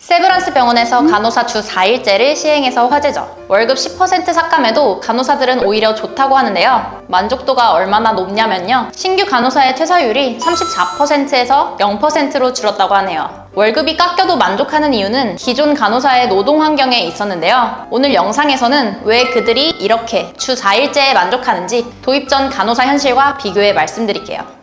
세브란스 병원에서 간호사 주 4일제를 시행해서 화제죠. 월급 10% 삭감해도 간호사들은 오히려 좋다고 하는데요. 만족도가 얼마나 높냐면요. 신규 간호사의 퇴사율이 34%에서 0%로 줄었다고 하네요. 월급이 깎여도 만족하는 이유는 기존 간호사의 노동 환경에 있었는데요. 오늘 영상에서는 왜 그들이 이렇게 주 4일제에 만족하는지 도입 전 간호사 현실과 비교해 말씀드릴게요.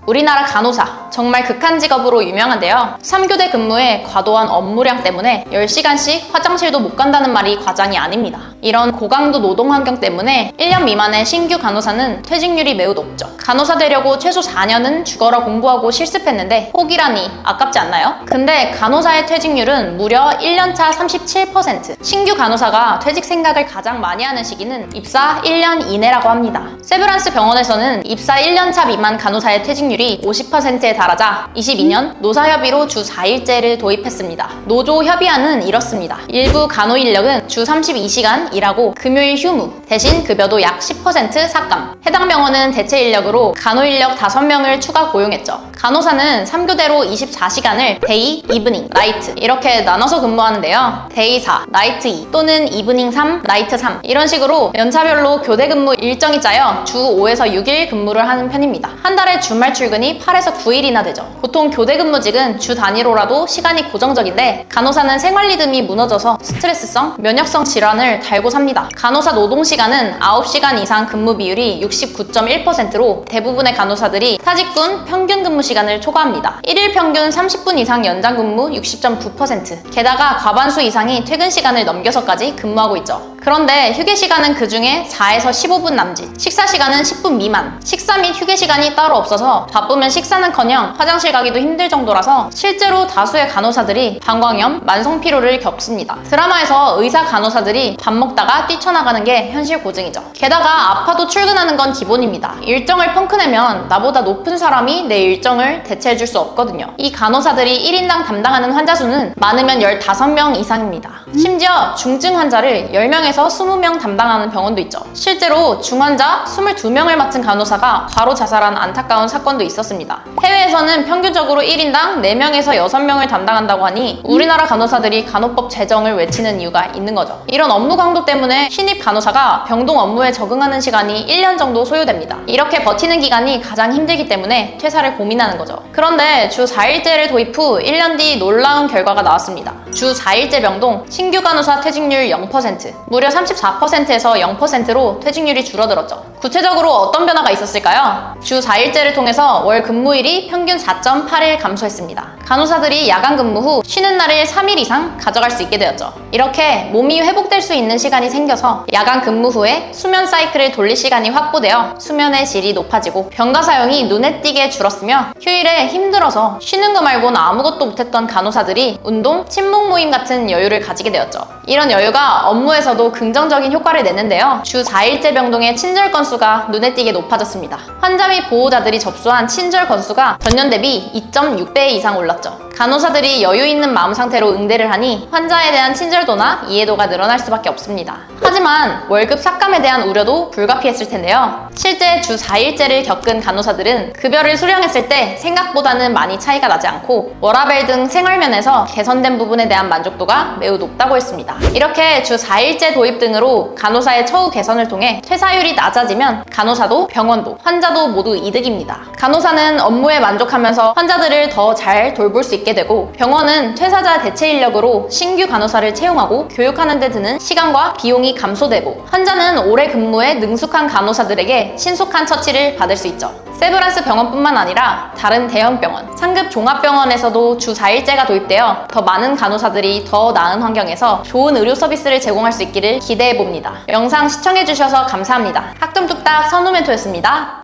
우리나라 간호사, 정말 극한 직업으로 유명한데요. 3교대 근무에 과도한 업무량 때문에 10시간씩 화장실도 못 간다는 말이 과장이 아닙니다. 이런 고강도 노동 환경 때문에 1년 미만의 신규 간호사는 퇴직률이 매우 높죠. 간호사 되려고 최소 4년은 죽어라 공부하고 실습했는데 포기라니 아깝지 않나요? 근데 간호사의 퇴직률은 무려 1년차 37%. 신규 간호사가 퇴직 생각을 가장 많이 하는 시기는 입사 1년 이내라고 합니다. 세브란스 병원에서는 입사 1년차 미만 간호사의 퇴직률이 50%에 달하자 22년 노사협의로 주 4일제를 도입했습니다. 노조 협의안은 이렇습니다. 일부 간호 인력은 주 32시간 일하고 금요일 휴무, 대신 급여도 약 10% 삭감. 해당 병원은 대체 인력으로 간호 인력 5명을 추가 고용했죠. 간호사는 3교대로 24시간을 데이, 이브닝, 나이트 이렇게 나눠서 근무하는데요. 데이 4, 나이트 2 또는 이브닝 3, 나이트 3 이런 식으로 연차별로 교대 근무 일정이 짜여 주 5에서 6일 근무를 하는 편입니다. 한 달에 주말 출근이 8에서 9일이나 되죠. 보통 교대 근무직은 주 단위로라도 시간이 고정적인데 간호사는 생활 리듬이 무너져서 스트레스성, 면역성 질환을 달고 삽니다. 간호사 노동 시간은 9시간 이상 근무 비율이 69.1%로 대부분의 간호사들이 사직군 평균 근무 시간을 초과합니다. 1일 평균 30분 이상 연장 근무 60.9%. 게다가 과반수 이상이 퇴근 시간을 넘겨서까지 근무하고 있죠. 그런데 휴게 시간은 그 중에 4에서 15분 남짓, 식사 시간은 10분 미만. 식사 및 휴게 시간이 따로 없어서 바쁘면 식사는커녕 화장실 가기도 힘들 정도라서 실제로 다수의 간호사들이 방광염, 만성 피로를 겪습니다. 드라마에서 의사 간호사들이 밥 먹다가 뛰쳐나가는 게 현실 고증이죠. 게다가 아파도 출근하는 건 기본입니다. 일정을 펑크내면 나보다 높은 사람이 내 일정을 대체해줄 수 없거든요. 이 간호사들이 1인당 담당하는 환자 수는 많으면 15명 이상입니다. 심지어 중증 환자를 10명에서 20명 담당하는 병원도 있죠. 실제로 중환자 22명을 맡은 간호사가 과로 자살한 안타까운 사건도 있었습니다. 해외에서는 평균적으로 1인당 4명에서 6명을 담당한다고 하니 우리나라 간호사들이 간호법 제정을 외치는 이유가 있는 거죠. 이런 업무 강도 때문에 신입 간호사가 병동 업무에 적응하는 시간이 1년 정도 소요됩니다. 이렇게 버티는 기간이 가장 힘들기 때문에 퇴사를 고민하는 거죠. 그런데 주 4일제를 도입 후 1년 뒤 놀라운 결과가 나왔습니다. 주 4일제 병동 신규 간호사 퇴직률 0%, 무려 34%에서 0%로 퇴직률이 줄어들었죠. 구체적으로 어떤 변화가 있었을까요? 주 4일제를 통해서 월 근무일이 평균 4.8일 감소했습니다. 간호사들이 야간 근무 후 쉬는 날을 3일 이상 가져갈 수 있게 되었죠. 이렇게 몸이 회복될 수 있는 시간이 생겨서 야간 근무 후에 수면 사이클을 돌릴 시간이 확보되어 수면의 질이 높아지고 병가 사용이 눈에 띄게 줄었으며 휴일에 힘들어서 쉬는 거 말고는 아무것도 못했던 간호사들이 운동, 친목 모임 같은 여유를 가지게 되었죠. 이런 여유가 업무에서도 긍정적인 효과를 내는데요. 주 4일제 병동의 친절 건수가 눈에 띄게 높아졌습니다. 환자 및 보호자들이 접수한 친절 건수가 전년 대비 2.6배 이상 올랐죠. 간호사들이 여유 있는 마음 상태로 응대를 하니 환자에 대한 친절도나 이해도가 늘어날 수밖에 없습니다. 하지만 월급 삭감에 대한 우려도 불가피했을 텐데요. 실제 주 4일제를 겪은 간호사들은 급여를 수령했을 때 생각보다는 많이 차이가 나지 않고 워라밸 등 생활면에서 개선된 부분에 대한 만족도가 매우 높다고 했습니다. 이렇게 주 4일제 도입 등으로 간호사의 처우 개선을 통해 퇴사율이 낮아지면 간호사도 병원도 환자도 모두 이득입니다. 간호사는 업무에 만족하면서 환자들을 더 잘 돌볼 수 있게 되고 병원은 퇴사자 대체 인력으로 신규 간호사를 채용하고 교육하는 데 드는 시간과 비용이 감소되고 환자는 오래 근무에 능숙한 간호사들에게 신속한 처치를 받을 수 있죠. 세브란스 병원뿐만 아니라 다른 대형 병원, 상급 종합병원에서도 주 4일제가 도입되어 더 많은 간호사들이 더 나은 환경에서 좋은 의료 서비스를 제공할 수 있기를 기대해봅니다. 영상 시청해주셔서 감사합니다. 학점뚝딱 선우멘토였습니다.